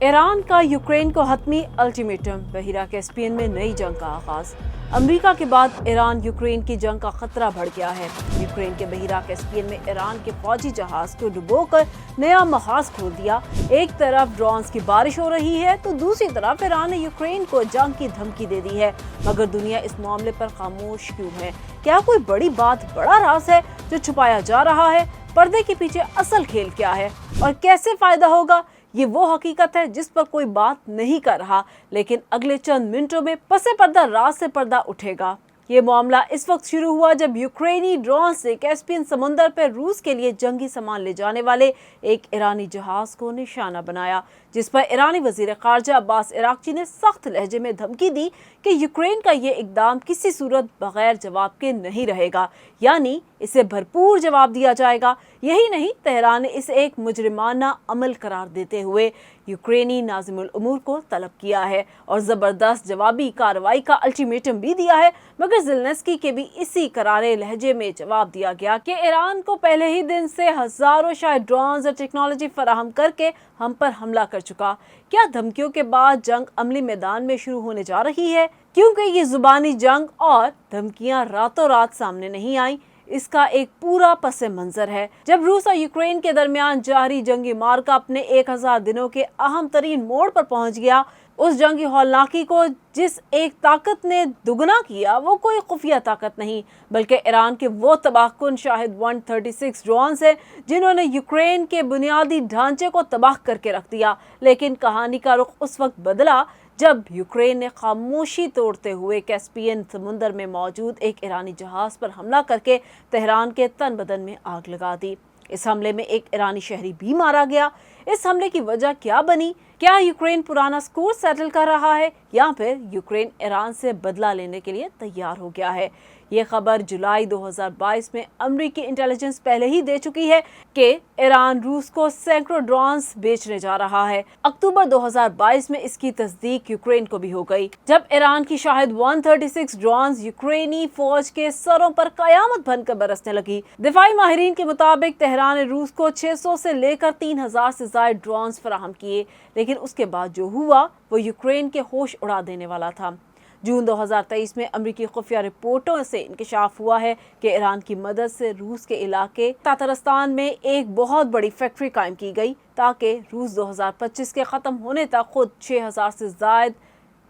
Iran का Ukraine को हतमी ultimatum, बहिरा Caspian में नई जंग का आगाज। अमेरिका के बाद ईरान यूक्रेन की जंग का खतरा बढ़ गया है। यूक्रेन के बहिरा कैस्पियन में ईरान के फौजी जहाज को डुबोकर नया महाज खोल दिया। एक तरफ ड्रोन्स की बारिश हो रही है तो दूसरी तरफ ईरान ने यूक्रेन को जंग की धमकी दे दी है। मगर दुनिया इस मामले पर खामोश क्यों है? क्या कोई बड़ी बात, बड़ा राज है जो छुपाया जा रहा है? पर्दे के पीछे असल खेल क्या है और कैसे फायदा होगा? ये वो हकीकत है जिस पर कोई बात नहीं कर रहा, लेकिन अगले चंद मिनटों में पसे पर्दा राज से पर्दा उठेगा। ये मामला इस वक्त शुरू हुआ जब यूक्रेनी ड्रोन से कैस्पियन समुंदर पर रूस के लिए जंगी सामान ले जाने वाले एक ईरानी जहाज को निशाना बनाया, जिस पर ईरानी वजीर खारजा अब्बास इराक्ची ने सख्त लहजे में धमकी दी कि यूक्रेन का ये इकदाम किसी सूरत बगैर जवाब के नहीं रहेगा, यानी इसे भरपूर जवाब दिया जाएगा। यही नहीं, तेहरान ने इसे एक मुजरिमाना अमल करार देते हुए यूक्रेनी नाज़िमुल उमूर को तलब किया है और जबरदस्त जवाबी कार्रवाई का अल्टीमेटम भी दिया है। मगर ज़ेलेंस्की के भी इसी करारे लहजे में जवाब दिया गया कि ईरान को पहले ही दिन से हजारों शायद ड्रोन्स और टेक्नोलॉजी फराहम करके हम पर हमला कर चुका। क्या धमकियों के बाद जंग अमली मैदान में शुरू होने जा रही है? क्योंकि ये जुबानी जंग और धमकियां रातों रात सामने नहीं आई, इसका एक पूरा पस मंजर है। जब रूस और यूक्रेन के दरमियान जारी जंगी मार्का अपने 1000 दिनों के अहम तरीन मोड़ पर पहुंच गया, उस जंगी हौलनाकी को जिस एक ताकत ने दुगना किया वो कोई खुफिया ताकत नहीं, बल्कि ईरान के वो तबाहकुन शाहिद 136 ड्रोन्स हैं जिन्होंने यूक्रेन के बुनियादी ढांचे को तबाह करके रख दिया। लेकिन कहानी का रुख उस वक्त बदला जब यूक्रेन ने खामोशी तोड़ते हुए कैस्पियन समुंदर में मौजूद एक ईरानी जहाज पर हमला करके तेहरान के तन बदन में आग लगा दी। इस हमले में एक ईरानी शहरी भी मारा गया। इस हमले की वजह क्या बनी? क्या यूक्रेन पुराना स्कोर सेटल कर रहा है या फिर यूक्रेन ईरान से बदला लेने के लिए तैयार हो गया है? ये खबर जुलाई 2022 में अमेरिकी इंटेलिजेंस पहले ही दे चुकी है कि ईरान रूस को सैकड़ों ड्रोन्स बेचने जा रहा है। अक्टूबर 2022 में इसकी तस्दीक यूक्रेन को भी हो गई, जब ईरान की शायद 136 ड्रोन्स यूक्रेनी फौज के सरों पर कयामत बनकर बरसने लगी। दिफाई माहिरीन के मुताबिक तेहरान ने रूस को 600 से लेकर 3000 से ज्यादा ड्रोन्स फराहम किए, लेकिन उसके बाद जो हुआ वो यूक्रेन के होश उड़ा देने वाला था। जून 2023 में अमेरिकी खुफिया रिपोर्टों से इंकशाफ हुआ है कि ईरान की मदद से रूस के इलाके तातरस्तान में एक बहुत बड़ी फैक्ट्री कायम की गई ताकि रूस 2025 के ख़त्म होने तक खुद 6000 से ज़ायद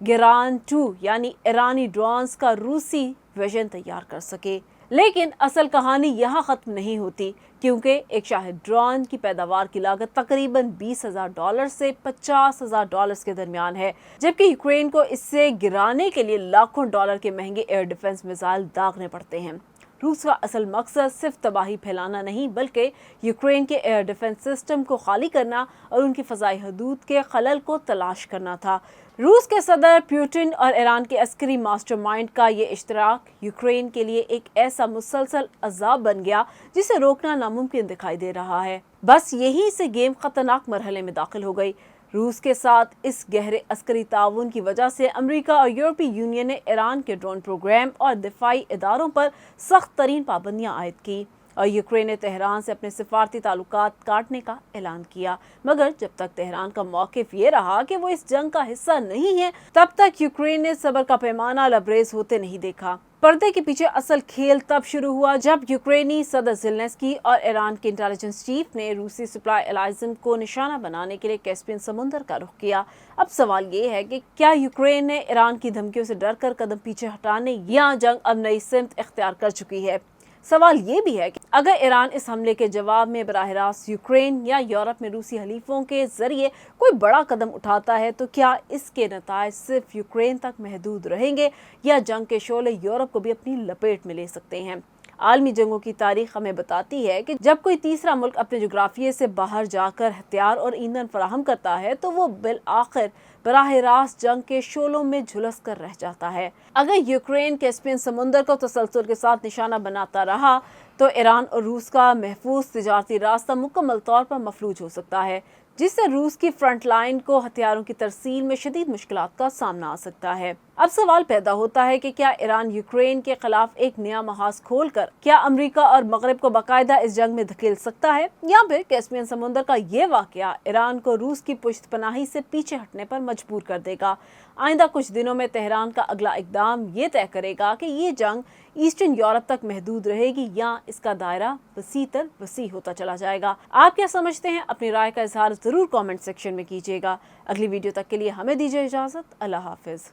गिरान 2 यानी ईरानी ड्रोन्स का रूसी वर्जन तैयार कर सके। लेकिन असल कहानी यहाँ ख़त्म नहीं होती, क्योंकि एक शाहिद ड्रोन की पैदावार की लागत तकरीबन $20,000 से $50,000 के दरमियान है, जबकि यूक्रेन को इससे गिराने के लिए लाखों डॉलर के महंगे एयर डिफेंस मिसाइल दागने पड़ते हैं। रूस का असल मकसद सिर्फ तबाही फैलाना नहीं, बल्कि यूक्रेन के एयर डिफेंस सिस्टम को खाली करना और उनकी फ़ज़ाई हदूद के खलल को तलाश करना था। रूस के सदर पुतिन और ईरान के अस्करी मास्टरमाइंड का ये इश्तराक यूक्रेन के लिए एक ऐसा मुसलसल अज़ाब बन गया जिसे रोकना नामुमकिन दिखाई दे रहा है। बस यहीं से गेम खतरनाक मरहले में दाखिल हो गई। रूस के साथ इस गहरे अस्करी ताउन की वजह से अमेरिका और यूरोपीय यूनियन ने ईरान के ड्रोन प्रोग्राम और दिफाई इदारों पर सख्त तरीन पाबंदियां आयद की और यूक्रेन ने तेहरान से अपने सिफारती ताल्लुकात काटने का ऐलान किया। मगर जब तक तेहरान का मौक़िफ़ ये रहा कि वो इस जंग का हिस्सा नहीं है, तब तक यूक्रेन ने सब्र का पैमाना लबरेज होते नहीं देखा। पर्दे के पीछे असल खेल तब शुरू हुआ जब यूक्रेनी सदर ज़ेलेंस्की और ईरान के इंटेलिजेंस चीफ ने रूसी सप्लाई एलाइज़म को निशाना बनाने के लिए कैस्पियन समुंदर का रुख किया। अब सवाल ये है कि क्या यूक्रेन ने ईरान की धमकियों से डरकर कदम पीछे हटाने या जंग अब नई सिमत इख्तियार कर चुकी है? सवाल ये भी है कि अगर ईरान इस हमले के जवाब में बराह रास्त यूक्रेन या यूरोप में रूसी हलीफों के जरिए कोई बड़ा कदम उठाता है तो क्या इसके नताइज सिर्फ यूक्रेन तक महदूद रहेंगे या जंग के शोले यूरोप को भी अपनी लपेट में ले सकते हैं? आलमी जंगों की तारीख हमें बताती है कि जब कोई तीसरा मुल्क अपने जोग्राफिये से बाहर जाकर हथियार और ईंधन फराहम करता है तो वो बिल आखिर बराह रास्त जंग के शोलों में झुलस कर रह जाता है। अगर यूक्रेन कैस्पियन समुंदर को तसलसल के साथ निशाना बनाता रहा तो ईरान और रूस का महफूज तिजारती रास्ता मुकम्मल तौर पर मफलूज हो सकता है, जिससे रूस की फ्रंट लाइन को हथियारों की तरसील में शदीद मुश्किलात का सामना आ सकता है। اب سوال پیدا ہوتا ہے کہ کیا ایران یوکرین کے خلاف ایک نیا محاذ کھول کر کیا امریکہ اور مغرب کو باقاعدہ اس جنگ میں دھکیل سکتا ہے، یا پھر کیسپین سمندر کا یہ واقعہ ایران کو روس کی پشت پناہی سے پیچھے ہٹنے پر مجبور کر دے گا۔ آئندہ کچھ دنوں میں تہران کا اگلا اقدام یہ طے کرے گا کہ یہ جنگ ایسٹرن یورپ تک محدود رہے گی یا اس کا دائرہ وسیع تر وسیع ہوتا چلا جائے گا۔ آپ کیا سمجھتے ہیں؟ اپنی رائے کا اظہار ضرور کامنٹ سیکشن میں کیجیے گا۔ اگلی ویڈیو تک کے لیے ہمیں دیجیے اجازت۔ اللہ حافظ۔